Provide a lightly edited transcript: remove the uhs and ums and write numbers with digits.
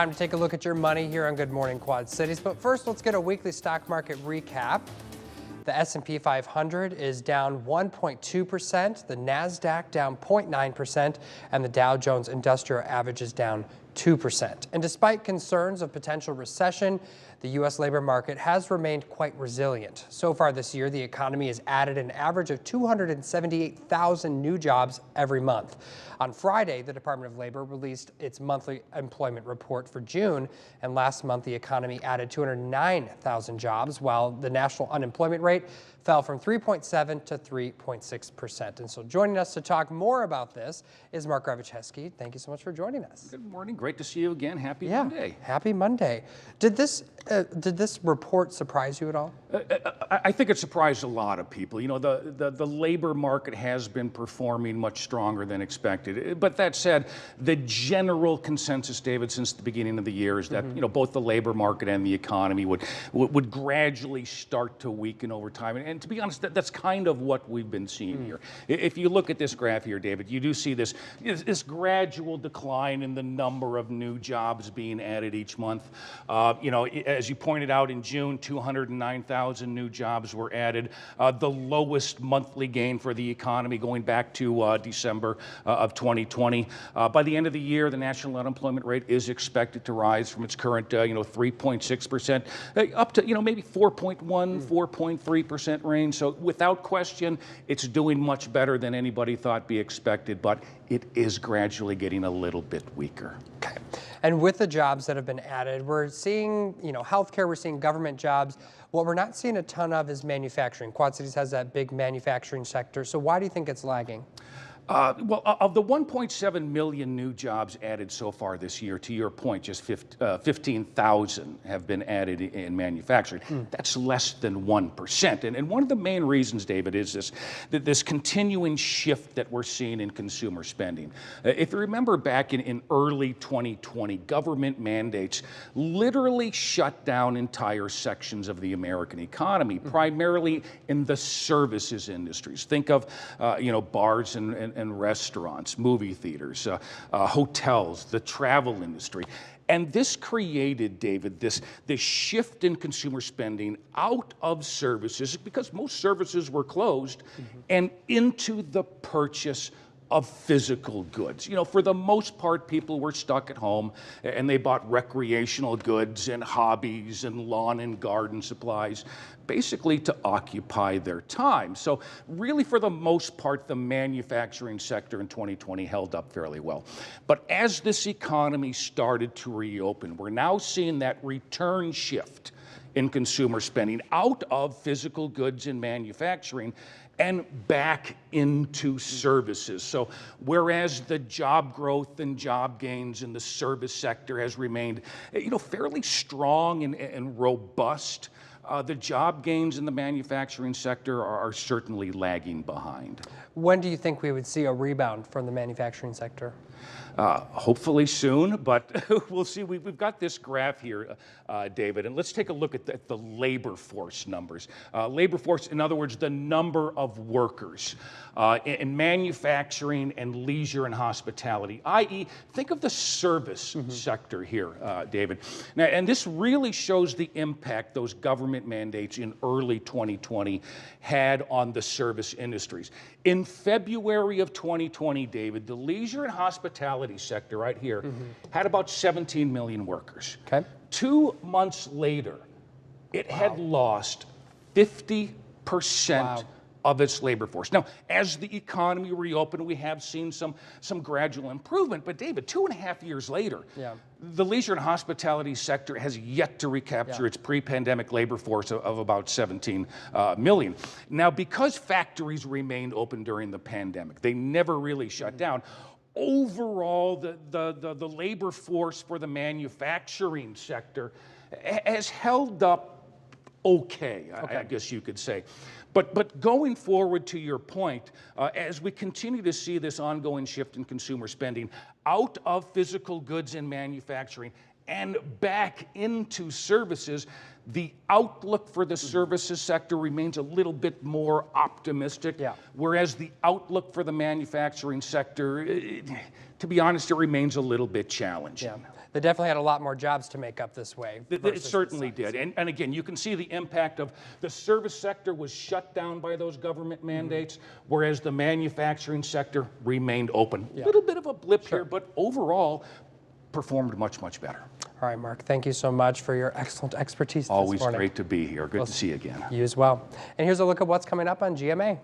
Time to take a look at your money here on Good Morning Quad Cities. But first, let's get a weekly stock market recap. The S&P 500 is down 1.2%, the NASDAQ down 0.9%, and the Dow Jones Industrial Average is down 2%. And despite concerns of potential recession, the U.S. labor market has remained quite resilient. So far this year, the economy has added an average of 278,000 new jobs every month. On Friday, the Department of Labor released its monthly employment report for June, and last month the economy added 209,000 jobs, while the national unemployment rate fell from 3.7 to 3.6%. And so joining us to talk more about this is Mark Grywacheski. Thank you so much for joining us. Good morning. Great to see you again. Happy Monday. Happy Monday. Did this report surprise you at all? I think it surprised a lot of people. You know, the labor market has been performing much stronger than expected. But that said, the general consensus, David, since the beginning of the year is that you know, both the labor market and the economy would gradually start to weaken over time. And to be honest, that's kind of what we've been seeing here. If you look at this graph here, David, you do see this gradual decline in the number of new jobs being added each month. You know, as you pointed out, in June, 209,000 new jobs were added, the lowest monthly gain for the economy going back to December of 2020. By the end of the year, the national unemployment rate is expected to rise from its current 3.6% up to maybe 4.1, 4.3% range. So without question, it's doing much better than anybody thought be expected, but it is gradually getting a little bit weaker. Okay. And with the jobs that have been added, we're seeing, healthcare, we're seeing government jobs. What we're not seeing a ton of is manufacturing. Quad Cities has that big manufacturing sector. So why do you think it's lagging? Well, of the 1.7 million new jobs added so far this year, to your point, just 15,000 have been added in manufacturing. That's less than 1%. And one of the main reasons, David, is this continuing shift that we're seeing in consumer spending. If you remember back in early 2020, government mandates literally shut down entire sections of the American economy, primarily in the services industries. Think of, bars and restaurants, movie theaters, hotels, the travel industry. And this created, David, this shift in consumer spending out of services, because most services were closed, and into the purchase of physical goods. You know, for the most part, people were stuck at home and they bought recreational goods and hobbies and lawn and garden supplies, basically to occupy their time. So really, for the most part, the manufacturing sector in 2020 held up fairly well. But as this economy started to reopen, we're now seeing that return shift in consumer spending out of physical goods and manufacturing and back into services. So whereas the job growth and job gains in the service sector has remained, fairly strong and robust, the job gains in the manufacturing sector are certainly lagging behind. When do you think we would see a rebound from the manufacturing sector? Hopefully soon, but we'll see. We've got this graph here, David, and let's take a look at the labor force numbers. Labor force, in other words, the number of workers in manufacturing and leisure and hospitality, i.e., think of the service sector here, David. Now, and this really shows the impact those government mandates in early 2020 had on the service industries. In February of 2020, David, the leisure and hospitality sector right here had about 17 million workers. Okay. 2 months later, it had lost 50% of its labor force. Now, as the economy reopened, we have seen some gradual improvement. But David, 2.5 years later, the leisure and hospitality sector has yet to recapture its pre-pandemic labor force of about 17 million. Now, because factories remained open during the pandemic, they never really shut down. Overall, the labor force for the manufacturing sector has held up okay. I guess you could say. But going forward, to your point, as we continue to see this ongoing shift in consumer spending out of physical goods and manufacturing and back into services, the outlook for the services sector remains a little bit more optimistic, whereas the outlook for the manufacturing sector, to be honest, it remains a little bit challenging. They definitely had a lot more jobs to make up this way. It certainly did. And again, you can see the impact of the service sector was shut down by those government mandates, whereas the manufacturing sector remained open. A little bit of a blip here, but overall performed much, much better. All right, Mark, thank you so much for your excellent expertise this morning. Always great to be here. Good to see you again. You as well. And here's a look at what's coming up on GMA.